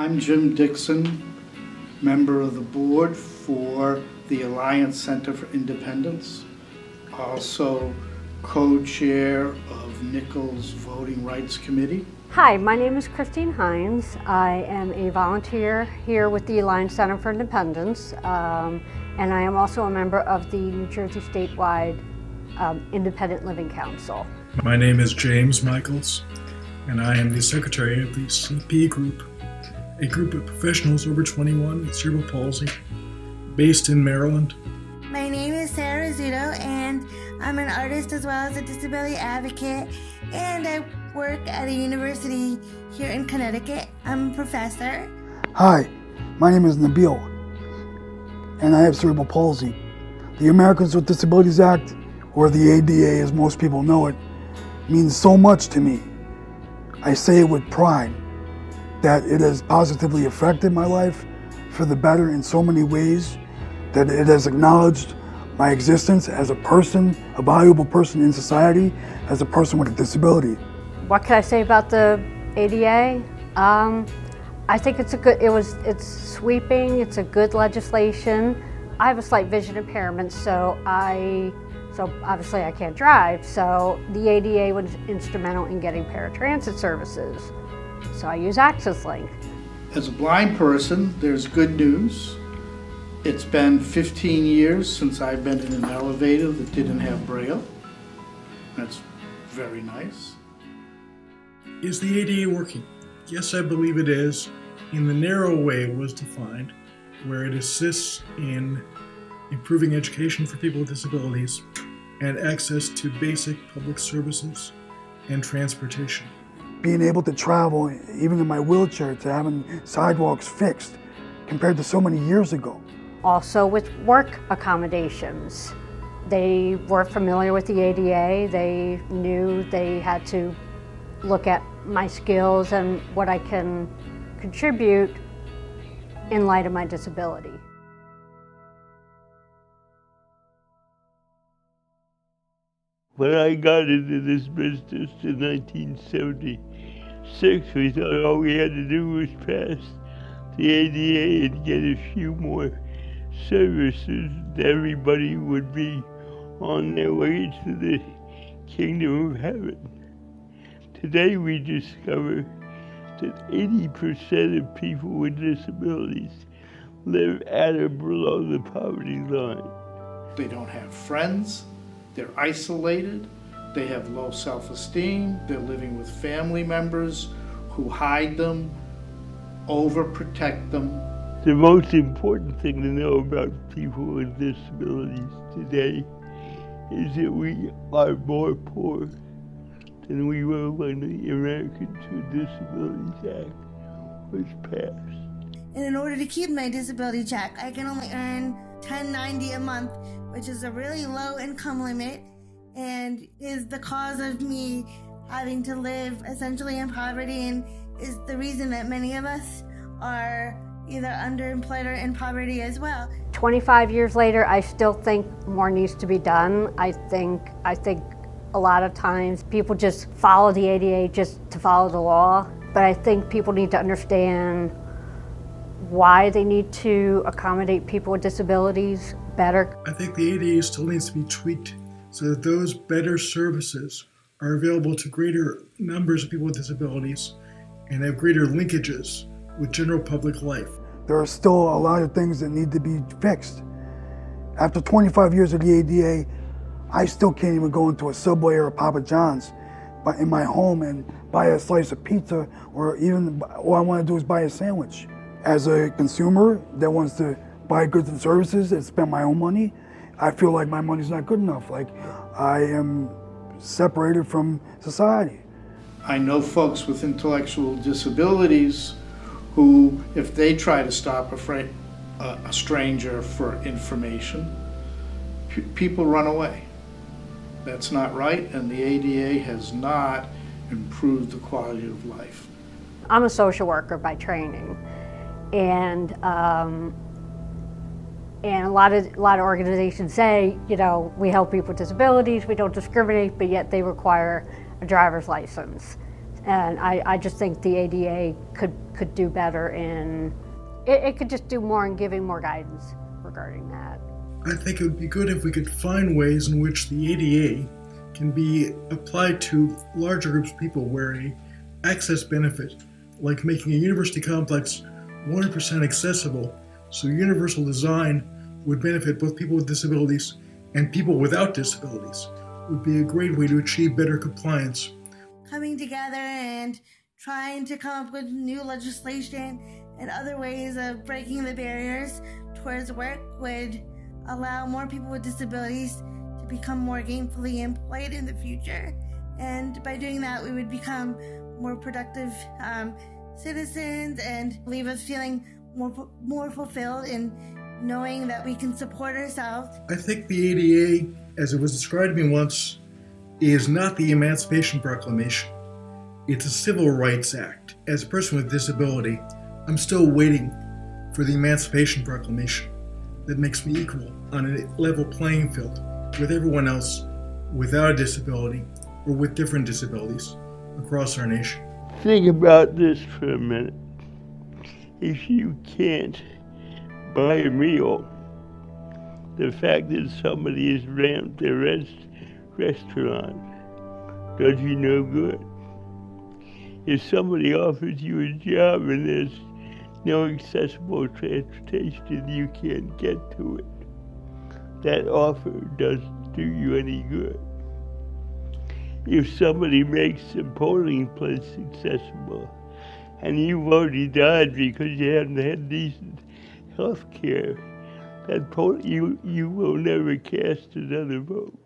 I'm Jim Dixon, member of the board for the Alliance Center for Independence, also co-chair of Nichols Voting Rights Committee. Hi, my name is Christine Hines. I am a volunteer here with the Alliance Center for Independence, and I am also a member of the New Jersey statewide Independent Living Council. My name is James Michaels, and I am the secretary of the CP Group, a group of professionals over 21 with cerebral palsy, based in Maryland. My name is Sarah Rizzuto, and I'm an artist as well as a disability advocate, and I work at a university here in Connecticut. I'm a professor. Hi, my name is Nabil, and I have cerebral palsy. The Americans with Disabilities Act, or the ADA as most people know it, means so much to me. I say it with pride that it has positively affected my life for the better in so many ways, that it has acknowledged my existence as a person, a valuable person in society, as a person with a disability. What can I say about the ADA? I think it's sweeping, it's a good legislation. I have a slight vision impairment, so obviously I can't drive, so the ADA was instrumental in getting paratransit services. So I use AccessLink. As a blind person, there's good news. It's been 15 years since I've been in an elevator that didn't have Braille. That's very nice. Is the ADA working? Yes, I believe it is, in the narrow way it was defined, where it assists in improving education for people with disabilities and access to basic public services and transportation. Being able to travel, even in my wheelchair, to having sidewalks fixed compared to so many years ago. Also with work accommodations. They were familiar with the ADA. They knew they had to look at my skills and what I can contribute in light of my disability. When I got into this business in 1976, we thought all we had to do was pass the ADA and get a few more services, and everybody would be on their way to the kingdom of heaven. Today we discover that 80% of people with disabilities live at or below the poverty line. They don't have friends. They're isolated, they have low self-esteem, they're living with family members who hide them, overprotect them. The most important thing to know about people with disabilities today is that we are more poor than we were when the Americans with Disabilities Act was passed. And in order to keep my disability check, I can only earn $10.90 a month, which is a really low income limit and is the cause of me having to live essentially in poverty, and is the reason that many of us are either underemployed or in poverty as well. 25 years later, I still think more needs to be done. I think a lot of times people just follow the ADA just to follow the law, but I think people need to understand why they need to accommodate people with disabilities better. I think the ADA still needs to be tweaked so that those better services are available to greater numbers of people with disabilities and have greater linkages with general public life. There are still a lot of things that need to be fixed. After 25 years of the ADA, I still can't even go into a Subway or a Papa John's in my home and buy a slice of pizza, or even all I want to do is buy a sandwich. As a consumer that wants to buy goods and services and spend my own money, I feel like my money's not good enough. Like I am separated from society. I know folks with intellectual disabilities who, if they try to stop a stranger for information, people run away. That's not right, and the ADA has not improved the quality of life. I'm a social worker by training, and a lot of organizations say, you know, we help people with disabilities, we don't discriminate, but yet they require a driver's license. And I just think the ADA could do better in, it could just do more in giving more guidance regarding that. I think it would be good if we could find ways in which the ADA can be applied to larger groups of people where a access benefit, like making a university complex 100% accessible, so universal design would benefit both people with disabilities and people without disabilities, would be a great way to achieve better compliance. Coming together and trying to come up with new legislation and other ways of breaking the barriers towards work would allow more people with disabilities to become more gainfully employed in the future. And by doing that, we would become more productive citizens and leave us feeling more fulfilled in knowing that we can support ourselves. I think the ADA, as it was described to me once, is not the Emancipation Proclamation. It's a Civil Rights Act. As a person with disability, I'm still waiting for the Emancipation Proclamation that makes me equal on a level playing field with everyone else without a disability or with different disabilities across our nation. Think about this for a minute. If you can't buy a meal, the fact that somebody has ramped a restaurant does you no good. If somebody offers you a job and there's no accessible transportation, you can't get to it, that offer doesn't do you any good. If somebody makes a polling place accessible and you've already died because you haven't had decent health care, you will never cast another vote.